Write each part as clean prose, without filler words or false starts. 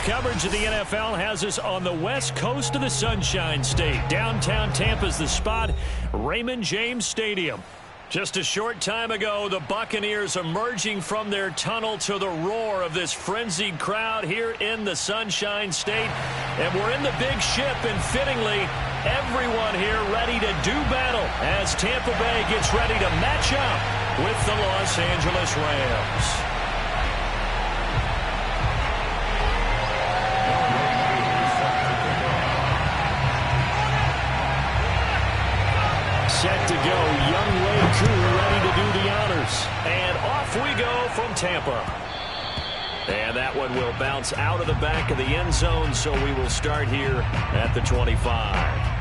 coverage of the NFL has us on the west coast of the Sunshine State. Downtown Tampa's the spot, Raymond James Stadium. Just a short time ago, the Buccaneers emerging from their tunnel to the roar of this frenzied crowd here in the Sunshine State. And we're in the big ship, and fittingly, everyone here ready to do battle as Tampa Bay gets ready to match up with the Los Angeles Rams. Set to go, Young Wei Koo ready to do the honors. And off we go from Tampa. And that one will bounce out of the back of the end zone, so we will start here at the 25.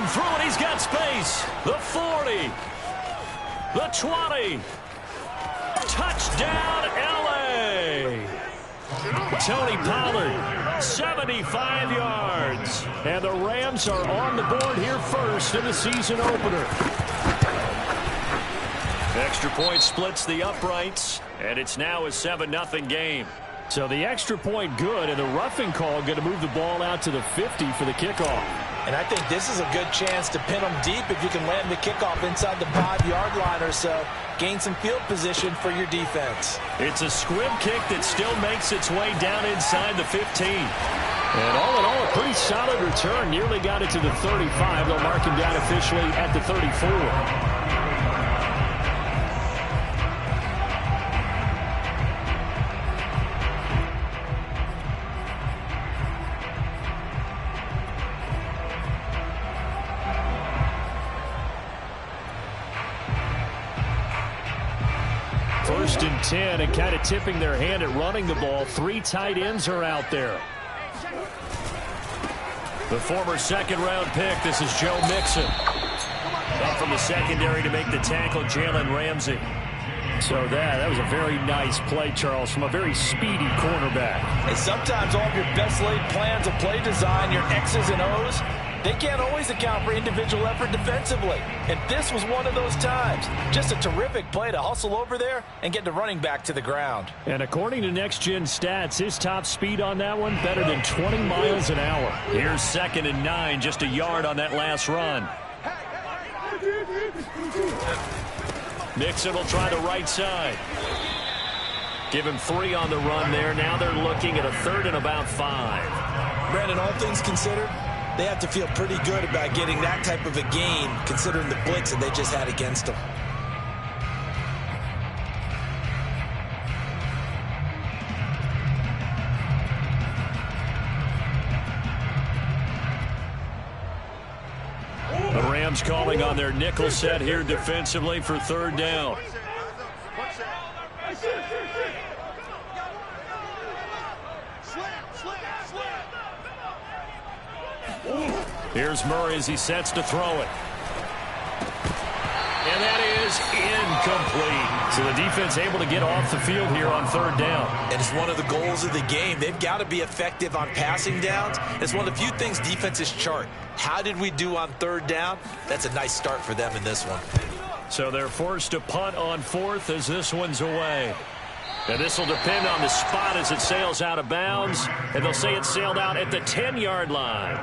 Through it, he's got space. The 40. The 20. Touchdown, L.A. Tony Pollard, 75 yards. And the Rams are on the board here first in the season opener. Extra point splits the uprights, and it's now a 7-0 game. So the extra point good, and the roughing call going to move the ball out to the 50 for the kickoff. And I think this is a good chance to pin them deep if you can land the kickoff inside the 5-yard line or so. Gain some field position for your defense. It's a squib kick that still makes its way down inside the 15. And all in all, a pretty solid return. Nearly got it to the 35. They'll mark him down officially at the 34. First and 10, and kind of tipping their hand at running the ball. 3 tight ends are out there. The former second-round pick, this is Joe Mixon. Up from the secondary to make the tackle, Jalen Ramsey. So that was a very nice play, Charles, from a very speedy cornerback. And sometimes all of your best laid plans of play design, your X's and O's, they can't always account for individual effort defensively. And this was one of those times. Just a terrific play to hustle over there and get the running back to the ground. And according to Next Gen Stats, his top speed on that one, better than 20 miles an hour. Here's 2nd and 9, just a yard on that last run. Mixon will try the right side. Give him 3 on the run there. Now they're looking at a 3rd and about 5. Brandon, all things considered, they have to feel pretty good about getting that type of a gain, considering the blitz that they just had against them. The Rams calling on their nickel set here defensively for 3rd down. Here's Murray as he sets to throw it. And that is incomplete. So the defense able to get off the field here on 3rd down. And it's one of the goals of the game. They've got to be effective on passing downs. It's one of the few things defenses chart. How did we do on 3rd down? That's a nice start for them in this one. So they're forced to punt on 4th as this one's away. And this will depend on the spot as it sails out of bounds. And they'll say it sailed out at the 10-yard line.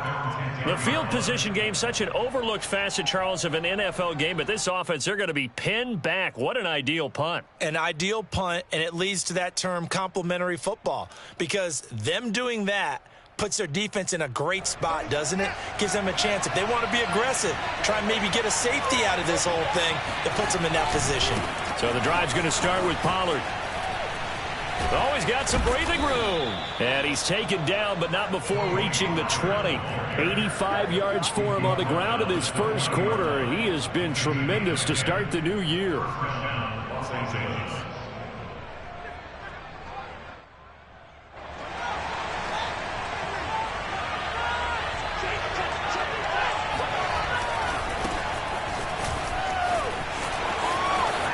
The field position game, such an overlooked facet, Charles, of an NFL game. But this offense, they're going to be pinned back. What an ideal punt. An ideal punt, and it leads to that term complementary football. Because them doing that puts their defense in a great spot, doesn't it? Gives them a chance. If they want to be aggressive, try and maybe get a safety out of this whole thing, it puts them in that position. So the drive's going to start with Pollard. Oh, he's got some breathing room. And he's taken down, but not before reaching the 20. 85 yards for him on the ground in his first quarter. He has been tremendous to start the new year.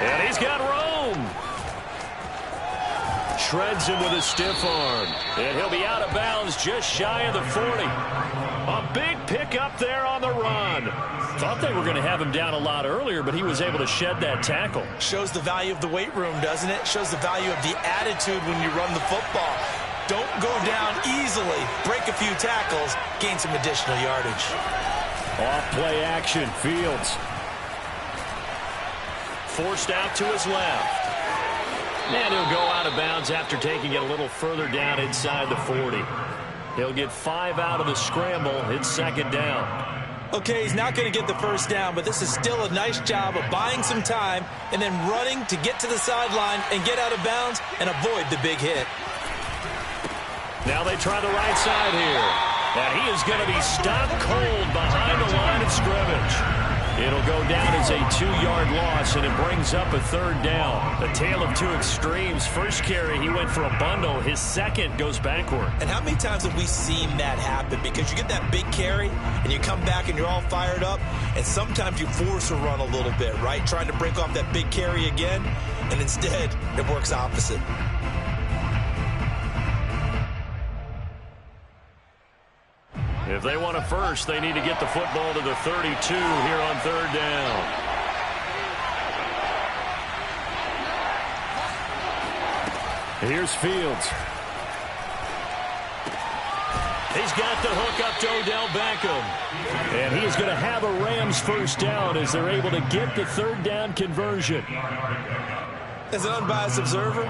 And he's got Rome. Shreds him with a stiff arm. And he'll be out of bounds just shy of the 40. A big pickup there on the run. Thought they were going to have him down a lot earlier, but he was able to shed that tackle. Shows the value of the weight room, doesn't it? Shows the value of the attitude when you run the football. Don't go down easily. Break a few tackles. Gain some additional yardage. Off play action. Fields. Forced out to his left. And he'll go out of bounds after taking it a little further down inside the 40. He'll get 5 out of the scramble. It's second down. Okay, he's not going to get the first down, but this is still a nice job of buying some time and then running to get to the sideline and get out of bounds and avoid the big hit. Now they try the right side here. And he is going to be stopped cold behind the line of scrimmage. It'll go down as a 2-yard loss, and it brings up a third down. A tale of two extremes. First carry, he went for a bundle. His second goes backward. And how many times have we seen that happen? Because you get that big carry, and you come back and you're all fired up, and sometimes you force a run a little bit, right? Trying to break off that big carry again, and instead it works opposite. If they want a first, they need to get the football to the 32 here on third down. Here's Fields. He's got the hook up to Odell Beckham. And he's going to have a Rams first down as they're able to get the third down conversion. As an unbiased observer,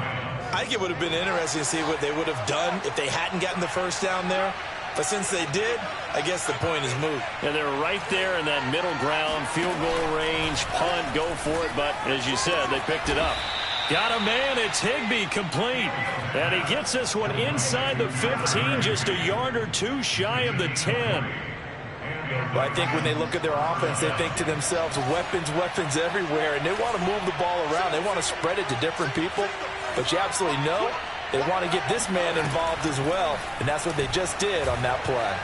I think it would have been interesting to see what they would have done if they hadn't gotten the first down there. But since they did, I guess the point is moot. And they're right there in that middle ground, field goal range, punt, go for it. But as you said, they picked it up. Got a man, it's Higbee, complete. And he gets this one inside the 15, just a yard or two shy of the 10. Well, I think when they look at their offense, they think to themselves, weapons, weapons everywhere. And they want to move the ball around. They want to spread it to different people. But you absolutely know they want to get this man involved as well, and that's what they just did on that play.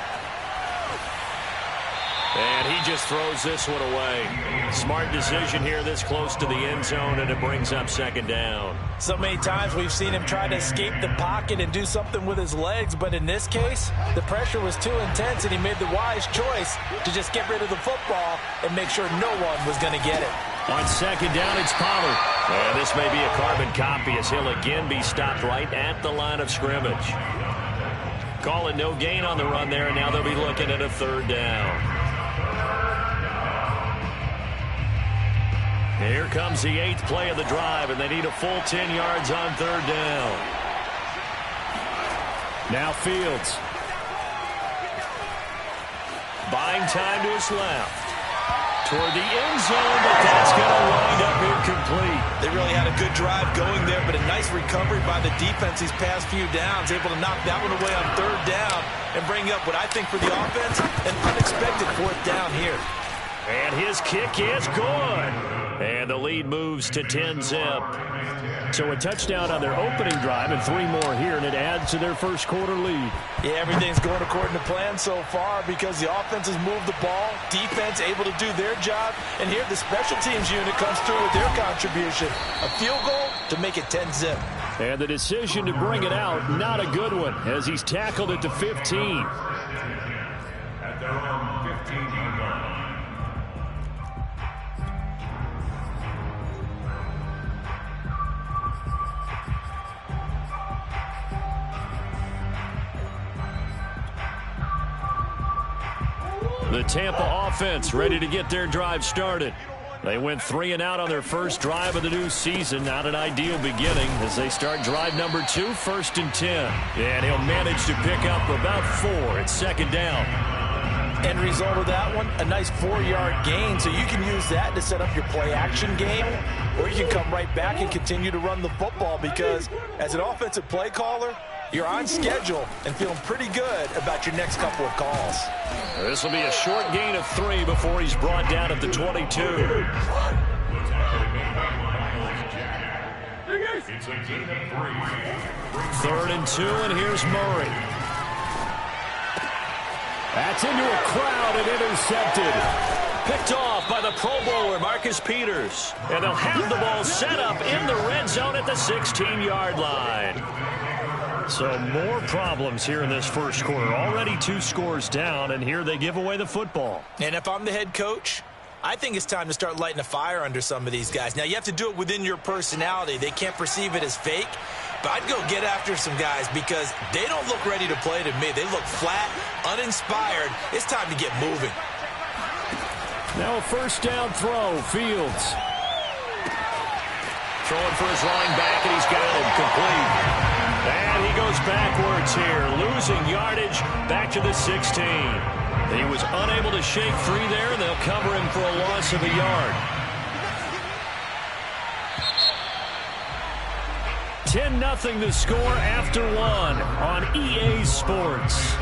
And he just throws this one away. Smart decision here this close to the end zone, and it brings up second down. So many times we've seen him try to escape the pocket and do something with his legs, but in this case, the pressure was too intense, and he made the wise choice to just get rid of the football and make sure no one was going to get it. On second down, it's Pollard. And this may be a carbon copy as he'll again be stopped right at the line of scrimmage. Call it no gain on the run there, and now they'll be looking at a third down. Here comes the 8th play of the drive, and they need a full 10 yards on third down. Now Fields. Buying time to his left. Toward the end zone, but that's going to wind up incomplete. They really had a good drive going there, but a nice recovery by the defense these past few downs, able to knock that one away on third down and bring up what I think for the offense, an unexpected fourth down here. And his kick is good. And the lead moves to 10-zip. So a touchdown on their opening drive and 3 more here, and it adds to their first quarter lead. Yeah, everything's going according to plan so far because the offense has moved the ball, defense able to do their job, and here the special teams unit comes through with their contribution. A field goal to make it 10-zip. And the decision to bring it out, not a good one, as he's tackled at the 15. At their own 15-yard line. The Tampa offense ready to get their drive started. They went 3 and out on their first drive of the new season. Not an ideal beginning as they start drive number 2, 1st and 10. And he'll manage to pick up about 4 at second down. End result of that one, a nice 4-yard gain. So you can use that to set up your play-action game, or you can come right back and continue to run the football because as an offensive play caller, you're on schedule and feeling pretty good about your next couple of calls. This will be a short gain of 3 before he's brought down at the 22. It's a gain of 3. 3rd and 2, and here's Murray. That's into a crowd and intercepted. Picked off off by the Pro Bowler, Marcus Peters. And they'll have the ball set up in the red zone at the 16-yard line. So more problems here in this first quarter. Already 2 scores down, and here they give away the football. And if I'm the head coach, I think it's time to start lighting a fire under some of these guys. Now, you have to do it within your personality. They can't perceive it as fake. But I'd go get after some guys because they don't look ready to play to me. They look flat, uninspired. It's time to get moving. Now a first down throw, Fields. Throwing for his running back, and he's got him complete. And he goes backwards here, losing yardage back to the 16. He was unable to shake free there, and they'll cover him for a loss of a yard. 10-0 the score after 1 on EA Sports.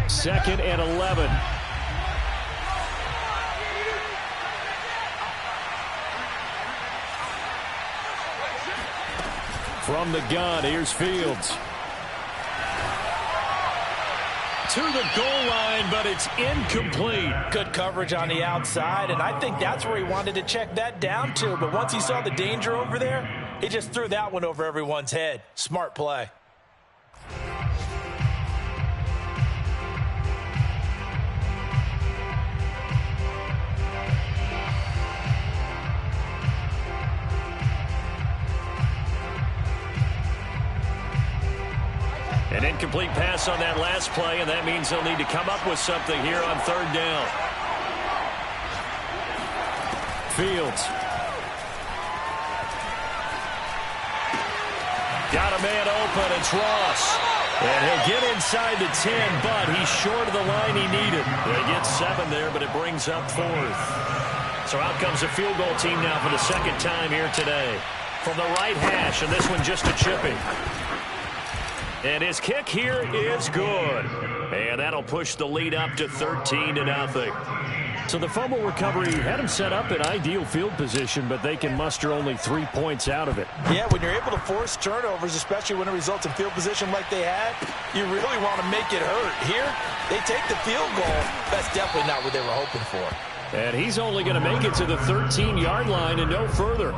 2nd and 11. From the gun, here's Fields. To the goal line, but it's incomplete. Good coverage on the outside, and I think that's where he wanted to check that down to. But once he saw the danger over there, he just threw that one over everyone's head. Smart play. An incomplete pass on that last play, and that means they'll need to come up with something here on 3rd down. Fields. Got a man open. It's Ross. And he'll get inside the 10, but he's short of the line he needed. They get 7 there, but it brings up 4th. So out comes a field goal team now for the 2nd time here today. From the right hash, and this one just a chipping. And his kick here is good. And that'll push the lead up to 13-0. So the fumble recovery had him set up in ideal field position, but they can muster only 3 points out of it. Yeah, when you're able to force turnovers, especially when it results in field position like they had, you really want to make it hurt. Here, they take the field goal. That's definitely not what they were hoping for. And he's only going to make it to the 13-yard line and no further.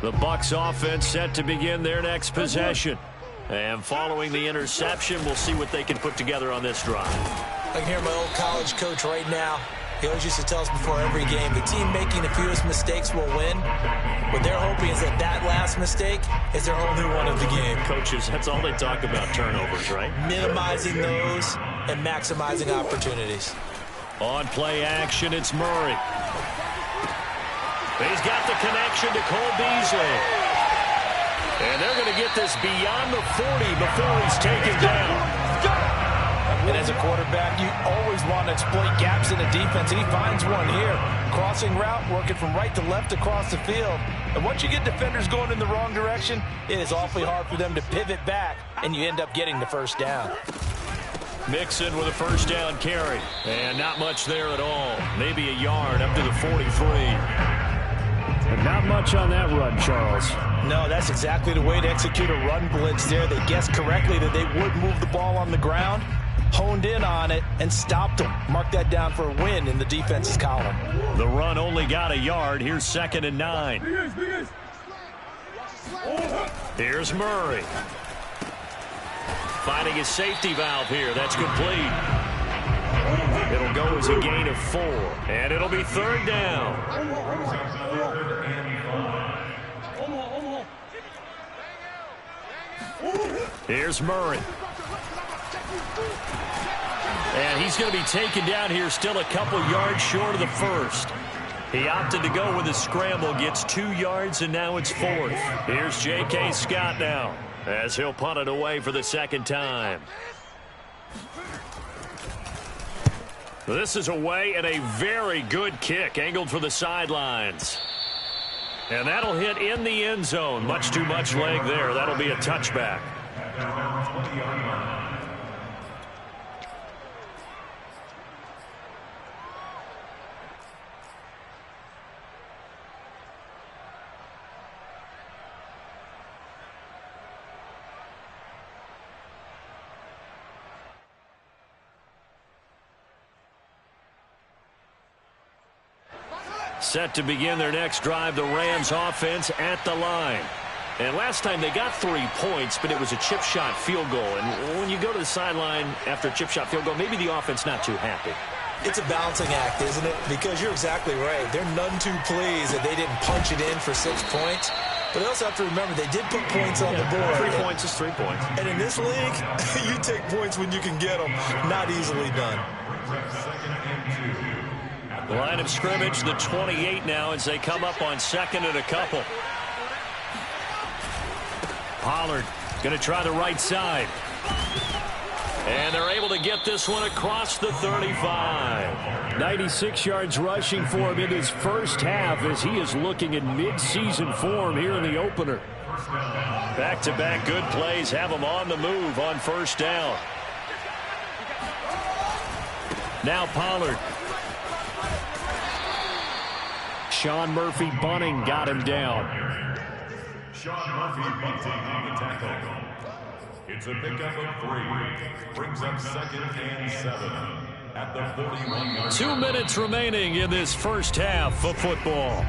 The Bucs offense set to begin their next possession. And following the interception, we'll see what they can put together on this drive. I can hear my old college coach right now. He always used to tell us before every game, the team making the fewest mistakes will win. What they're hoping is that that last mistake is their only one of the game. Coaches, that's all they talk about, turnovers, right? Minimizing those and maximizing opportunities. On play action, it's Murray. He's got the connection to Cole Beasley. And they're going to get this beyond the 40 before he's taken down. And as a quarterback, you always want to exploit gaps in the defense, and he finds one here. Crossing route, working from right to left across the field. And once you get defenders going in the wrong direction, it is awfully hard for them to pivot back, and you end up getting the first down. Mixon with a first down carry. And not much there at all. Maybe a yard up to the 43. But not much on that run, Charles. No, that's exactly the way to execute a run blitz there. They guessed correctly that they would move the ball on the ground, honed in on it, and stopped them. Mark that down for a win in the defense's column. The run only got a yard. Here's 2nd and 9. Here's Murray. Finding his safety valve here. That's complete. It'll go as a gain of 4. And it'll be 3rd down. Here's Murray. And he's going to be taken down here still a couple yards short of the first. He opted to go with a scramble, gets 2 yards, and now it's 4th. Here's J.K. Scott now as he'll punt it away for the 2nd time. This is away and a very good kick angled for the sidelines. And that'll hit in the end zone. Much too much leg there. That'll be a touchback. Set to begin their next drive, the Rams offense at the line. And last time they got 3 points, but it was a chip shot field goal. And when you go to the sideline after a chip shot field goal, maybe the offense not too happy. It's a balancing act, isn't it? Because you're exactly right. They're none too pleased that they didn't punch it in for 6 points. But they also have to remember they did put points on the board. 3 points is 3 points. And in this league, you take points when you can get them. Not easily done. The line of scrimmage, the 28 now, as they come up on 2nd and a couple. Pollard going to try the right side. And they're able to get this one across the 35. 96 yards rushing for him in his first half as he is looking in mid-season form here in the opener. Back-to-back good plays have him on the move on first down. Now Pollard. Sean Murphy Bunting got him down. Sean Murphy Bunting on the tackle. It's a pickup of 3. Brings up 2nd and 7 at the 41-yard. 2 minutes remaining in this first half of football.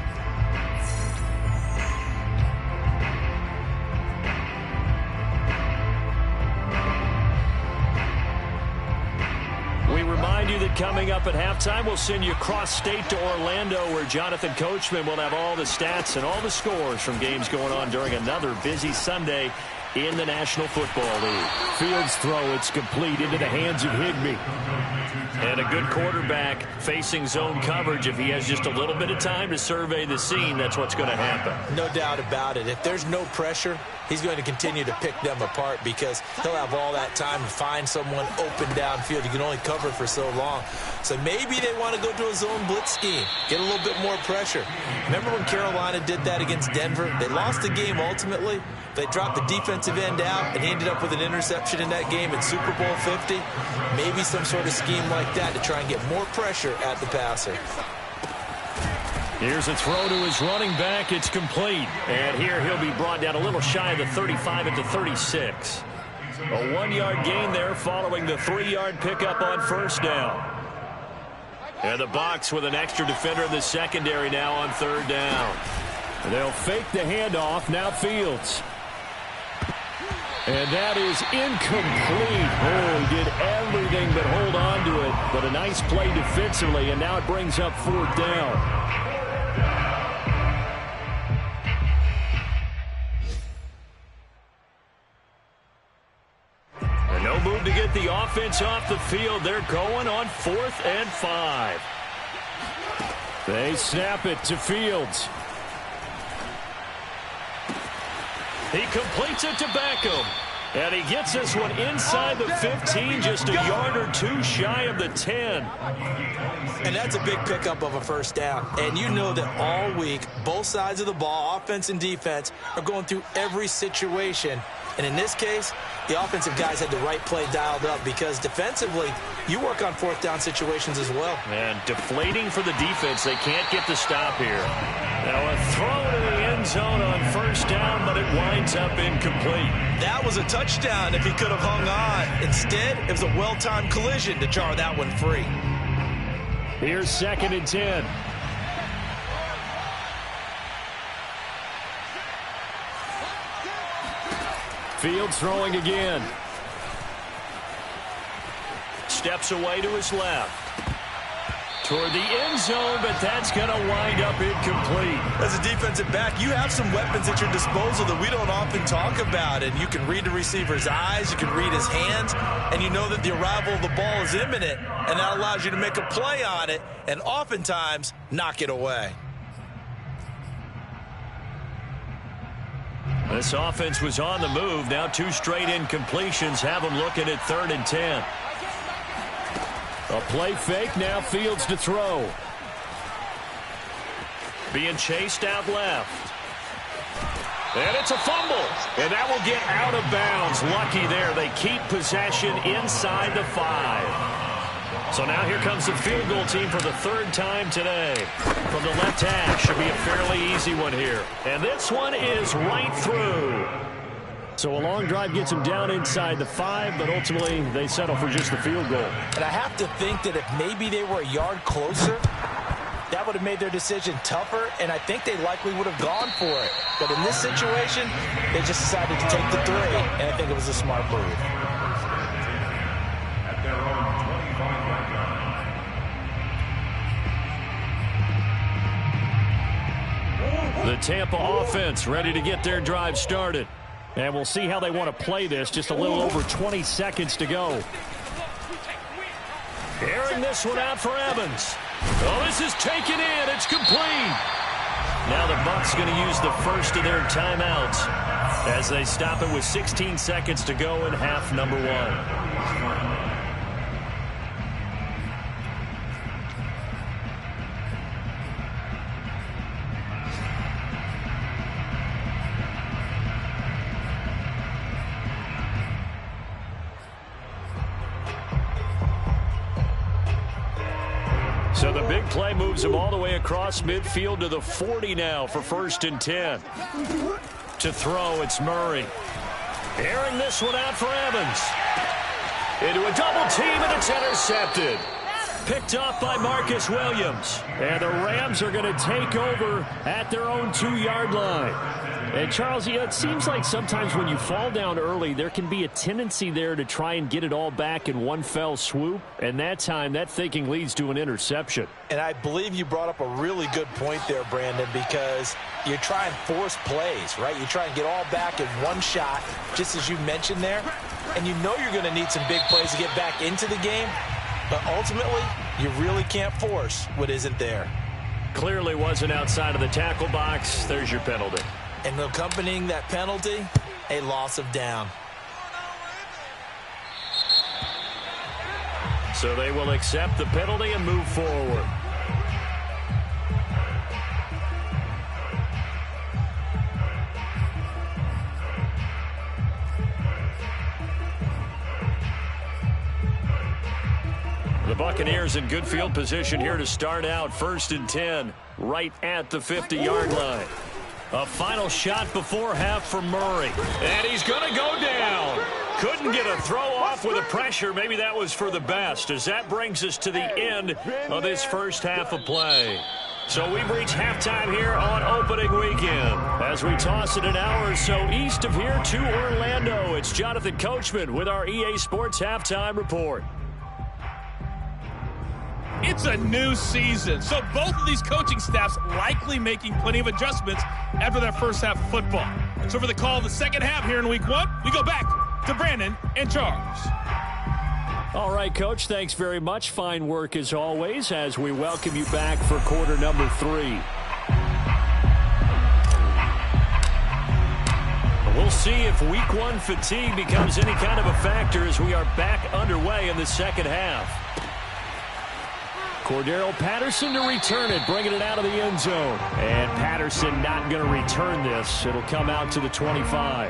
We remind you that coming up at halftime, we'll send you cross-state to Orlando, where Jonathan Coachman will have all the stats and all the scores from games going on during another busy Sunday in the National Football League. Fields throw, it's complete into the hands of Higbee. And a good quarterback facing zone coverage. If he has just a little bit of time to survey the scene, that's what's going to happen. No doubt about it. If there's no pressure, he's going to continue to pick them apart because he'll have all that time to find someone open downfield. You can only cover for so long. So maybe they want to go to a zone blitz scheme, get a little bit more pressure. Remember when Carolina did that against Denver? They lost the game ultimately. They dropped the defensive end out, and he ended up with an interception in that game in Super Bowl 50. Maybe some sort of scheme like that to try and get more pressure at the passer. Here's a throw to his running back. It's complete. And here he'll be brought down a little shy of the 35 at the 36. A 1-yard gain there following the 3-yard pickup on first down. And the box with an extra defender in the secondary now on 3rd down. They'll fake the handoff. Now Fields. And that is incomplete. Oh, he did everything but hold on to it. But a nice play defensively, and now it brings up 4th down. And no move to get the offense off the field. They're going on 4th and 5. They snap it to Fields. He completes it to Beckham. And he gets this one inside the 15, just a yard or 2 shy of the 10. And that's a big pickup of a first down. And you know that all week, both sides of the ball, offense and defense, are going through every situation. And in this case, the offensive guys had the right play dialed up because defensively, you work on 4th down situations as well. And deflating for the defense. They can't get the stop here. Now a throw to the end zone on first down, but it winds up incomplete. That was a touchdown if he could have hung on. Instead, it was a well-timed collision to jar that one free. Here's 2nd and 10. Fields throwing again. Steps away to his left. Toward the end zone, but that's going to wind up incomplete. As a defensive back, you have some weapons at your disposal that we don't often talk about. And you can read the receiver's eyes, you can read his hands, and you know that the arrival of the ball is imminent. And that allows you to make a play on it and oftentimes knock it away. This offense was on the move. Now 2 straight incompletions have them looking at 3rd and 10. A play fake, now Fields to throw. Being chased out left. And it's a fumble. And that will get out of bounds. Lucky there. They keep possession inside the 5. So now here comes the field goal team for the 3rd time today. From the left hash, should be a fairly easy one here. And this one is right through. So a long drive gets them down inside the 5, but ultimately they settle for just the field goal. And I have to think that if maybe they were a yard closer, that would have made their decision tougher, and I think they likely would have gone for it. But in this situation, they just decided to take the 3, and I think it was a smart move. At their own 25-yard line. The Tampa offense ready to get their drive started. And we'll see how they want to play this. Just a little over 20 seconds to go. Airing this one out for Evans. Oh, this is taken in. It's complete. Now the Bucs going to use the first of their timeouts as they stop it with 16 seconds to go in half number 1. So the big play moves him all the way across midfield to the 40 now for 1st and 10. To throw, it's Murray. Airing this one out for Evans. Into a double team, and it's intercepted. Picked off by Marcus Williams. And the Rams are going to take over at their own 2-yard line. And, Charles, it seems like sometimes when you fall down early, there can be a tendency there to try and get it all back in one fell swoop. And that time, that thinking leads to an interception. And I believe you brought up a really good point there, Brandon, because you try and force plays, right? You try and get all back in one shot, just as you mentioned there. And you know you're going to need some big plays to get back into the game. But ultimately, you really can't force what isn't there. Clearly wasn't outside of the tackle box. There's your penalty. And accompanying that penalty, a loss of down. So they will accept the penalty and move forward. The Buccaneers in good field position here to start out. 1st and 10, right at the 50-yard line. A final shot before half for Murray. And he's going to go down. Couldn't get a throw off with the pressure. Maybe that was for the best, as that brings us to the end of this first half of play. So we've reached halftime here on opening weekend. As we toss it an hour or so east of here to Orlando, it's Jonathan Coachman with our EA Sports Halftime Report. It's a new season, so both of these coaching staffs likely making plenty of adjustments after their first half of football. So for the call of the second half here in Week 1, we go back to Brandon and Charles. All right, Coach, thanks very much. Fine work as always as we welcome you back for quarter number 3. We'll see if Week 1 fatigue becomes any kind of a factor as we are back underway in the second half. Cordero Patterson to return it, bringing it out of the end zone. And Patterson not going to return this. It'll come out to the 25.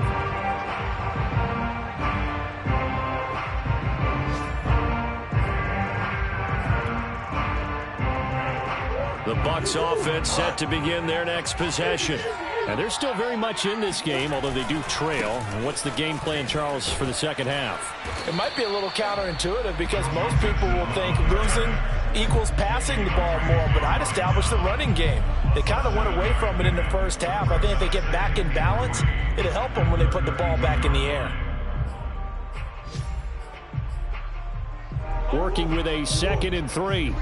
The Bucs offense set to begin their next possession. And they're still very much in this game, although they do trail. And what's the game plan, Charles, for the second half? It might be a little counterintuitive because most people will think losing equals passing the ball more, but I'd establish the running game. They kind of went away from it in the first half. I think if they get back in balance, it'll help them when they put the ball back in the air. Working with a 2nd and 3.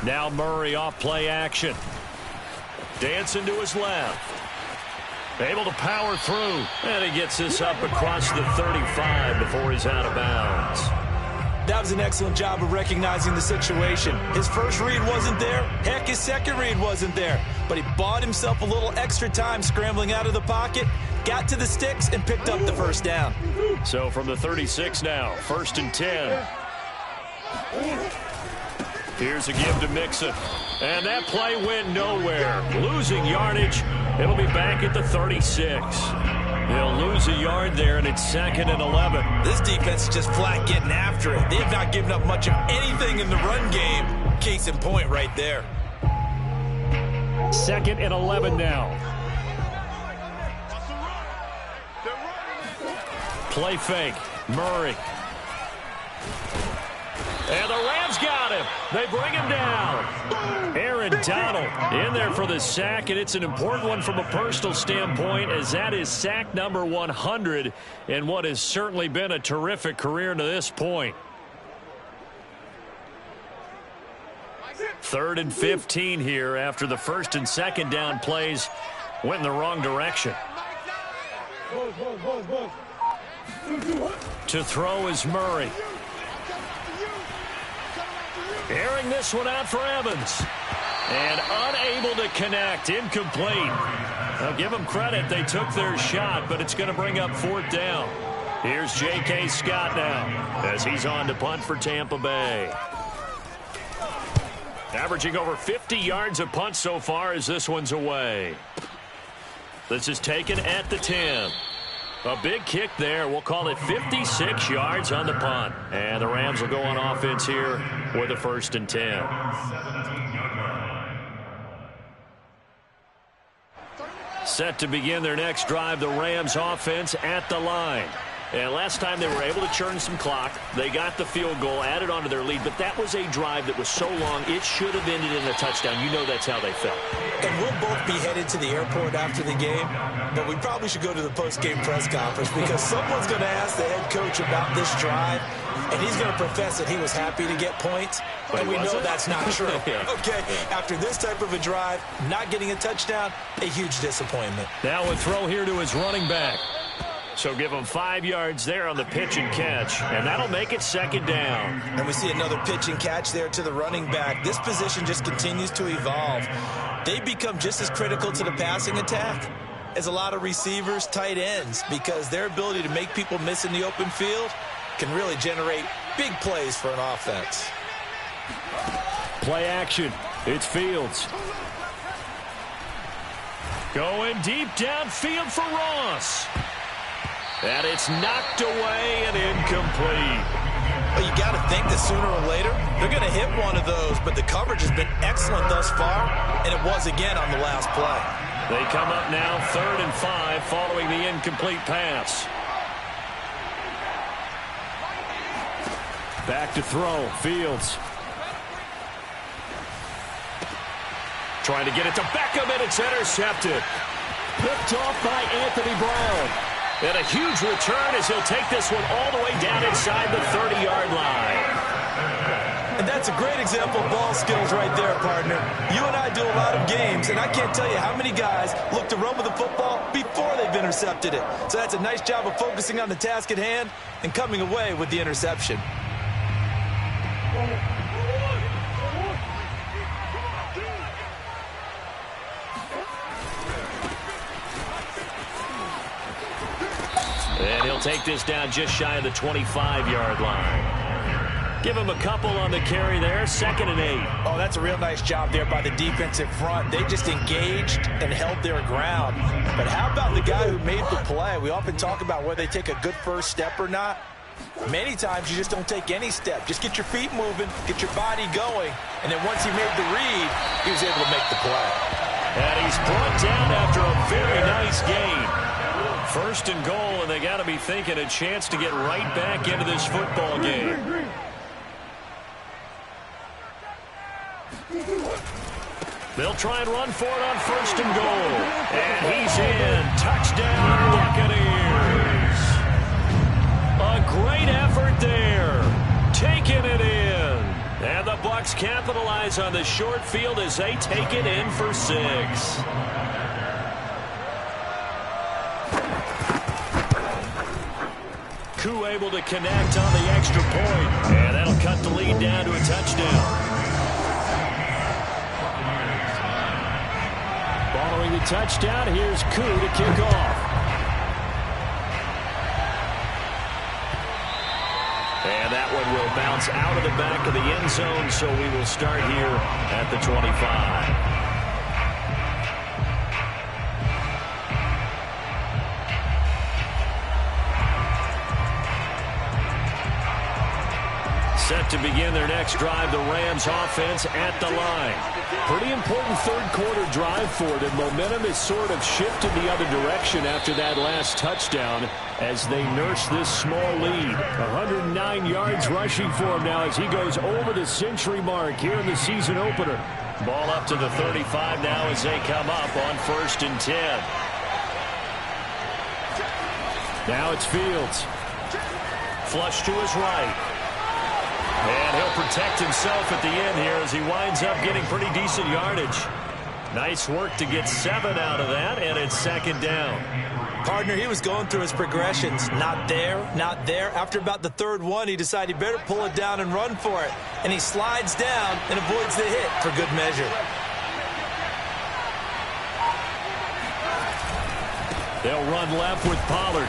Now Murray off play action. Dancing to his left. Able to power through. And he gets this up across the 35 before he's out of bounds. That was an excellent job of recognizing the situation. His first read wasn't there. Heck, his second read wasn't there. But he bought himself a little extra time scrambling out of the pocket, got to the sticks, and picked up the first down. So from the 36 now, 1st and 10. Here's a give to Mixon. And that play went nowhere. Losing yardage. It'll be back at the 36. They'll lose a yard there, and it's 2nd and 11. This defense is just flat getting after it. They have not given up much of anything in the run game. Case in point right there. 2nd and 11 now. Play fake. Murray. And the Rams got him. They bring him down. Aaron Donald in there for the sack, and it's an important one from a personal standpoint, as that is sack number 100 in what has certainly been a terrific career to this point. 3rd and 15 here after the 1st and 2nd down plays went in the wrong direction. To throw is Murray. Airing this one out for Evans. And unable to connect. Incomplete. I'll give them credit. They took their shot, but it's going to bring up 4th down. Here's J.K. Scott now as he's on to punt for Tampa Bay. Averaging over 50 yards a punt so far as this one's away. This is taken at the 10. A big kick there. We'll call it 56 yards on the punt. And the Rams will go on offense here with a 1st and 10. Set to begin their next drive, the Rams offense at the line. And last time they were able to churn some clock. They got the field goal, added on to their lead, but that was a drive that was so long it should have ended in a touchdown. You know that's how they felt. And we'll both be headed to the airport after the game, but we probably should go to the post-game press conference because someone's going to ask the head coach about this drive, and he's going to profess that he was happy to get points, and we know that's not true. Yeah. Okay, after this type of a drive, not getting a touchdown, a huge disappointment. Now a throw here to his running back. So give him 5 yards there on the pitch and catch, and that'll make it 2nd down. And we see another pitch and catch there to the running back. This position just continues to evolve. They become just as critical to the passing attack as a lot of receivers, tight ends, because their ability to make people miss in the open field can really generate big plays for an offense. Play action. It's Fields. Going deep downfield for Ross. And it's knocked away and incomplete. Well, you got to think that sooner or later they're going to hit one of those, but the coverage has been excellent thus far, and it was again on the last play. They come up now 3rd and 5 following the incomplete pass. Back to throw. Fields. Trying to get it to Beckham, and it's intercepted. Picked off by Anthony Brown. And a huge return as he'll take this one all the way down inside the 30-yard line. And that's a great example of ball skills right there, partner. You and I do a lot of games, and I can't tell you how many guys look to run with the football before they've intercepted it. So that's a nice job of focusing on the task at hand and coming away with the interception. And he'll take this down just shy of the 25-yard line. Give him a couple on the carry there. 2nd and 8. Oh, that's a real nice job there by the defensive front. They just engaged and held their ground. But how about the guy who made the play? We often talk about whether they take a good first step or not. Many times you just don't take any step. Just get your feet moving, get your body going, and then once he made the read, he was able to make the play. And he's brought down after a very nice gain. 1st and goal, and they got to be thinking a chance to get right back into this football game. They'll try and run for it on 1st and goal. And he's in. Touchdown, Buccaneers. A great effort there. Taking it in. And the Bucs capitalize on the short field as they take it in for 6. Koo able to connect on the extra point. And that'll cut the lead down to a touchdown. Following the touchdown, here's Koo to kick off. And that one will bounce out of the back of the end zone, so we will start here at the 25. Set Set to begin their next drive, the Rams offense at the line. Pretty important third quarter drive for them. Momentum has sort of shifted the other direction after that last touchdown as they nurse this small lead. 109 yards rushing for him now as he goes over the century mark here in the season opener. Ball up to the 35 now as they come up on 1st and 10. Now it's Fields. Flush to his right. And he'll protect himself at the end here as he winds up getting pretty decent yardage. Nice work to get 7 out of that, and it's 2nd down. Partner, he was going through his progressions. Not there, not there. After about the 3rd one, he decided he better pull it down and run for it. And he slides down and avoids the hit for good measure. They'll run left with Pollard.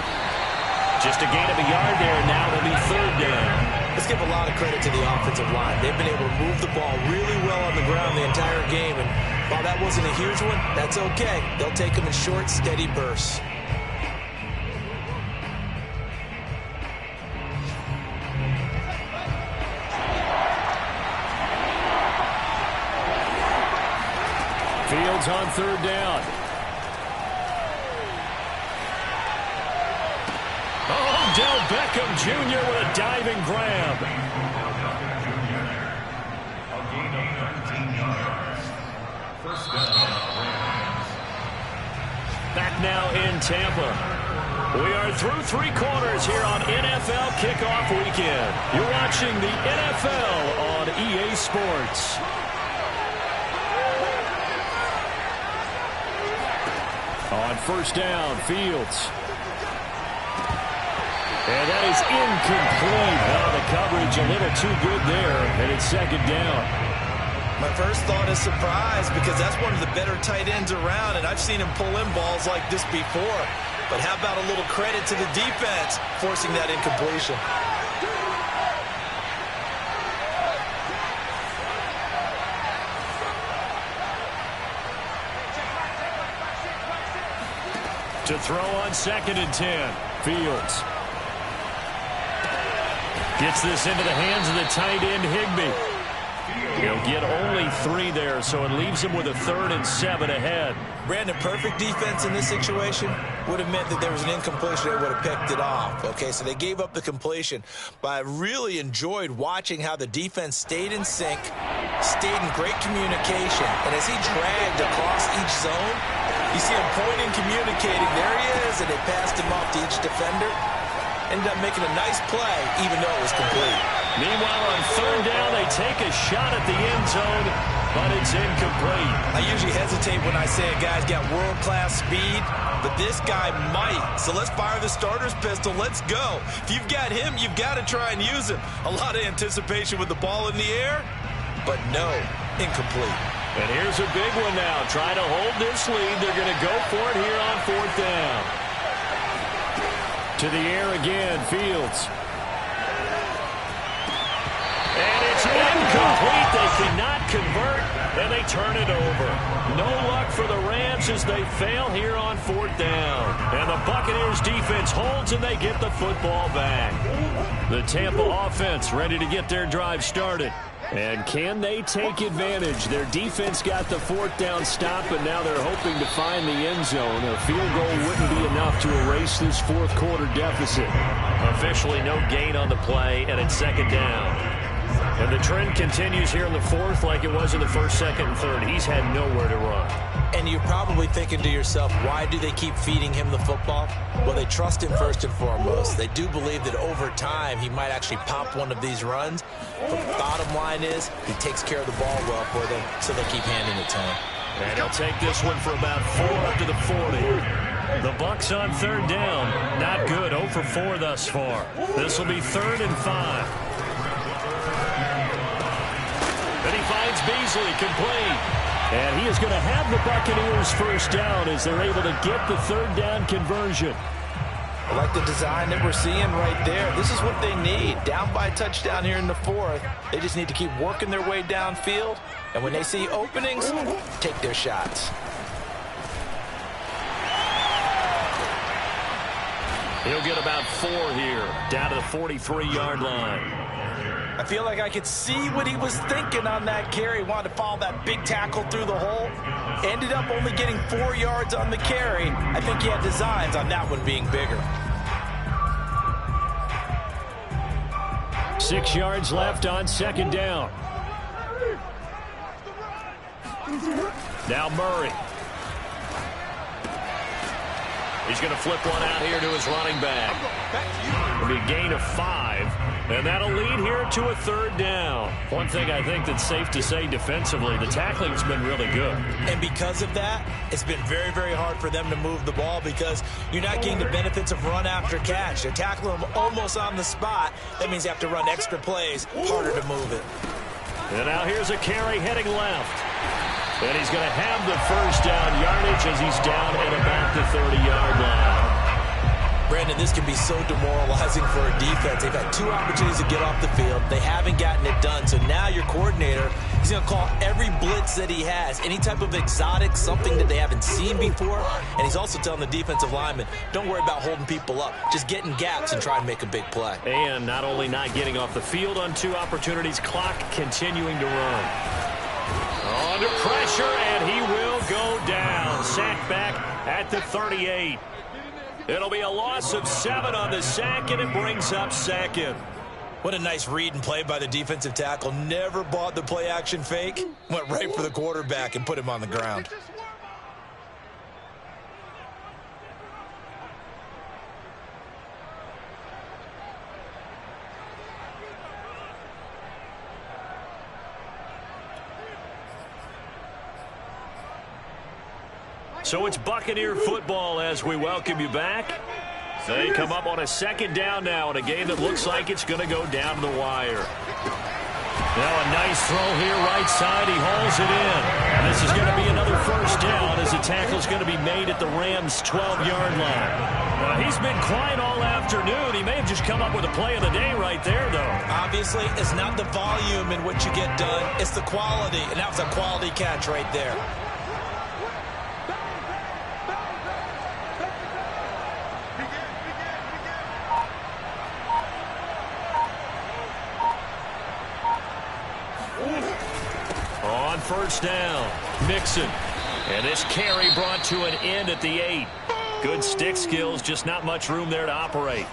Just a gain of a yard there, and now it'll be 3rd down. Let's give a lot of credit to the offensive line. They've been able to move the ball really well on the ground the entire game. And while that wasn't a huge one, that's okay. They'll take them in short, steady bursts. Fields on 3rd down. Odell Beckham Jr. with a diving grab. Back now in Tampa. We are through 3 quarters here on NFL Kickoff Weekend. You're watching the NFL on EA Sports. On 1st down, Fields. And that is incomplete. The coverage a little too good there, and it's 2nd down. My first thought is surprise because that's one of the better tight ends around, and I've seen him pull in balls like this before. But how about a little credit to the defense forcing that incompletion? To throw on 2nd and 10, Fields. Gets this into the hands of the tight end, Higbee. He'll get only 3 there, so it leaves him with a 3rd and 7 ahead. Brandon, perfect defense in this situation would have meant that there was an incompletion. They would have picked it off. Okay, so they gave up the completion. But I really enjoyed watching how the defense stayed in sync, stayed in great communication. And as he dragged across each zone, you see him pointing, communicating. There he is, and they passed him off to each defender. Ended up making a nice play, even though it was complete. Meanwhile, on 3rd down, they take a shot at the end zone, but it's incomplete. I usually hesitate when I say a guy's got world-class speed, but this guy might. So let's fire the starter's pistol. Let's go. If you've got him, you've got to try and use him. A lot of anticipation with the ball in the air, but no, incomplete. And here's a big one now. Trying to hold this lead. They're going to go for it here on 4th down. To the air again, Fields. And it's incomplete. They cannot convert, and they turn it over. No luck for the Rams as they fail here on 4th down. And the Buccaneers defense holds, and they get the football back. The Tampa offense ready to get their drive started. And can they take advantage? Their defense got the 4th down stop, but now they're hoping to find the end zone. A field goal wouldn't be enough to erase this 4th quarter deficit. Officially no gain on the play, and it's 2nd down. And the trend continues here in the 4th like it was in the 1st, 2nd, and 3rd. He's had nowhere to run. And you're probably thinking to yourself, why do they keep feeding him the football? Well, they trust him first and foremost. They do believe that over time he might actually pop one of these runs. But the bottom line is he takes care of the ball well for them, so they keep handing it to him. And he'll take this one for about 4 up to the 40. The Bucs on 3rd down. Not good. 0 for 4 thus far. This will be 3rd and 5. Then he finds Beasley, complete. And he is going to have the Buccaneers 1st down as they're able to get the 3rd down conversion. I like the design that we're seeing right there. This is what they need. Down by a touchdown here in the 4th. They just need to keep working their way downfield. And when they see openings, take their shots. He'll get about 4 here, down to the 43-yard line. I feel like I could see what he was thinking on that carry. Wanted to follow that big tackle through the hole. Ended up only getting 4 yards on the carry. I think he had designs on that one being bigger. 6 yards left on second down. Now Murray. He's going to flip one out here to his running back. It'll be a gain of 5, and that'll lead here to a third down. One thing I think that's safe to say defensively, the tackling's been really good. And because of that, it's been very, very hard for them to move the ball because you're not getting the benefits of run after catch. They're tackling them almost on the spot. That means you have to run extra plays, harder to move it. And now here's a carry heading left. And he's going to have the first down yardage as he's down at about the 30-yard line. Brandon, this can be so demoralizing for a defense. They've had 2 opportunities to get off the field. They haven't gotten it done. So now your coordinator, he's going to call every blitz that he has, any type of exotic, something that they haven't seen before. And he's also telling the defensive lineman, don't worry about holding people up. Just get in gaps and try and make a big play. And not only not getting off the field on 2 opportunities, clock continuing to run. Under pressure, and he will go down. Sacked back at the 38. It'll be a loss of 7 on the sack, and it brings up second. What a nice read and play by the defensive tackle. Never bought the play-action fake. Went right for the quarterback and put him on the ground. So it's Buccaneer football as we welcome you back. They come up on a second down now in a game that looks like it's going to go down to the wire. Now a nice throw here right side. He hauls it in. And this is going to be another first down as the tackle's going to be made at the Rams' 12-yard line. He's been quiet all afternoon. He may have just come up with a play of the day right there, though. Obviously, it's not the volume in what you get done. It's the quality, and that was a quality catch right there. On first down, Mixon. And this carry brought to an end at the 8. Good stick skills, just not much room there to operate.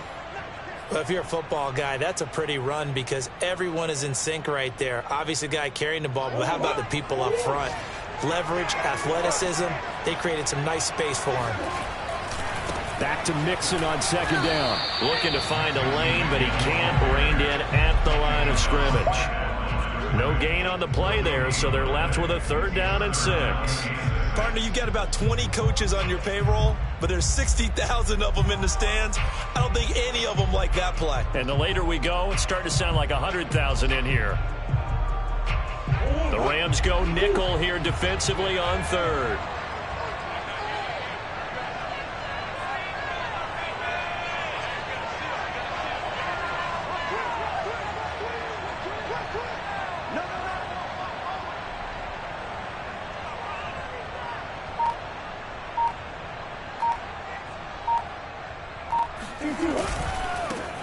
Well, if you're a football guy, that's a pretty run because everyone is in sync right there. Obviously, the guy carrying the ball, but how about the people up front? Leverage, athleticism, they created some nice space for him. Back to Mixon on second down. Looking to find a lane, but he can't. Reined in at the line of scrimmage. No gain on the play there, so they're left with a third down and 6. Partner, you've got about 20 coaches on your payroll, but there's 60,000 of them in the stands. I don't think any of them like that play. And the later we go, it's starting to sound like 100,000 in here. The Rams go nickel here defensively on third.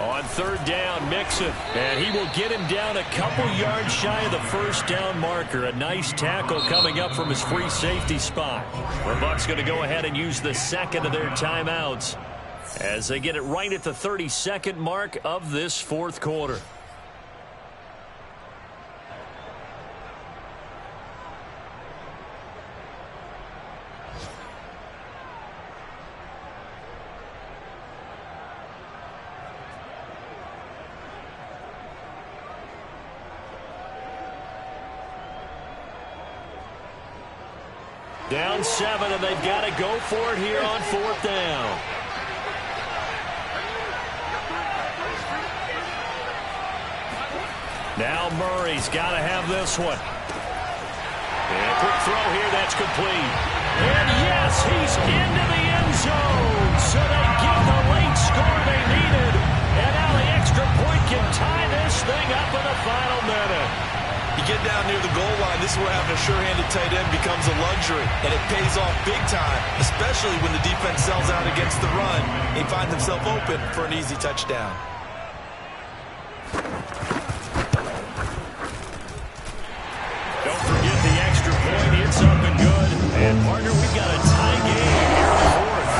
On third down, Mixon, and he will get him down a couple yards shy of the first down marker. A nice tackle coming up from his free safety spot. The Bucs going to go ahead and use the second of their timeouts as they get it right at the 32nd mark of this fourth quarter. Down 7, and they've got to go for it here on fourth down. Now Murray's got to have this one. And a quick throw here, that's complete. And yes, he's into the end zone. So they get the late score they needed. And now the extra point can tie this thing up in the final minute. You get down near the goal line, this is where having a sure-handed tight end becomes a luxury, and it pays off big time, especially when the defense sells out against the run. He finds himself open for an easy touchdown. And, partner, we've got a tie game here in the fourth.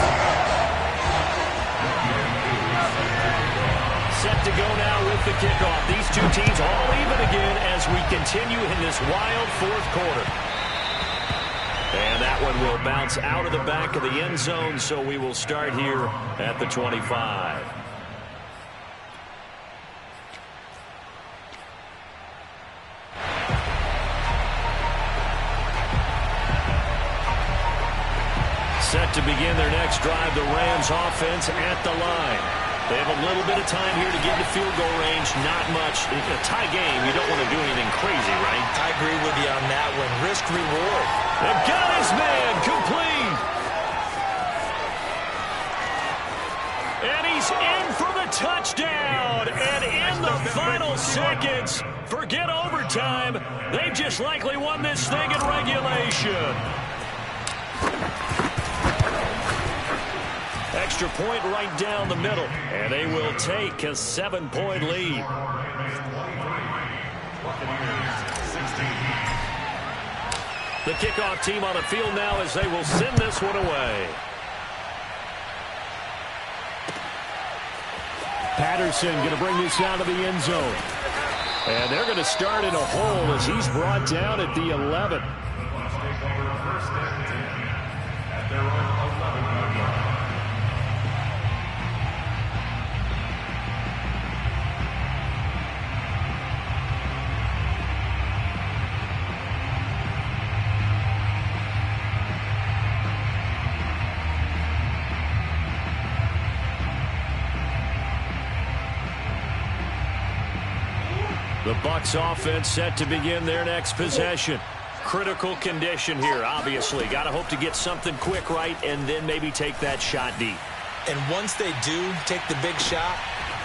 Set to go now with the kickoff. These two teams all even again as we continue in this wild fourth quarter. And that one will bounce out of the back of the end zone, so we will start here at the 25. Set to begin their next drive, the Rams offense at the line. They have a little bit of time here to get to field goal range, not much. In a tie game, you don't want to do anything crazy, right? I agree with you on that one. Risk reward. They've got his man complete. And he's in for the touchdown. And in the final seconds, forget overtime. They've just likely won this thing in regulation. Extra point right down the middle, and they will take a 7-point lead. The kickoff team on the field now as they will send this one away. Patterson going to bring this down to the end zone. And they're going to start in a hole as he's brought down at the 11. The Bucs offense set to begin their next possession. Critical condition here, obviously. Got to hope to get something quick right and then maybe take that shot deep. And once they do take the big shot.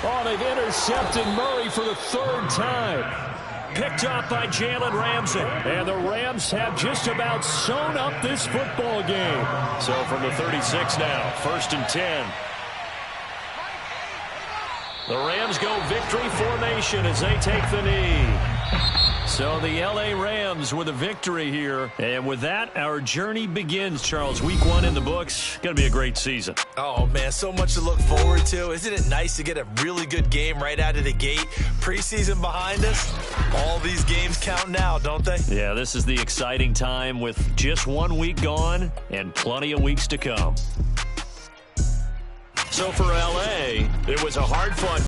Oh, they've intercepted Murray for the third time. Picked up by Jalen Ramsey. And the Rams have just about sewn up this football game. So from the 36 now, 1st and 10. The Rams go victory formation as they take the knee. So the L.A. Rams with a victory here. And with that, our journey begins, Charles. Week 1 in the books. Going to be a great season. Oh, man, so much to look forward to. Isn't it nice to get a really good game right out of the gate? Preseason behind us. All these games count now, don't they? Yeah, this is the exciting time with just 1 week gone and plenty of weeks to come. So for L.A., it was a hard-fought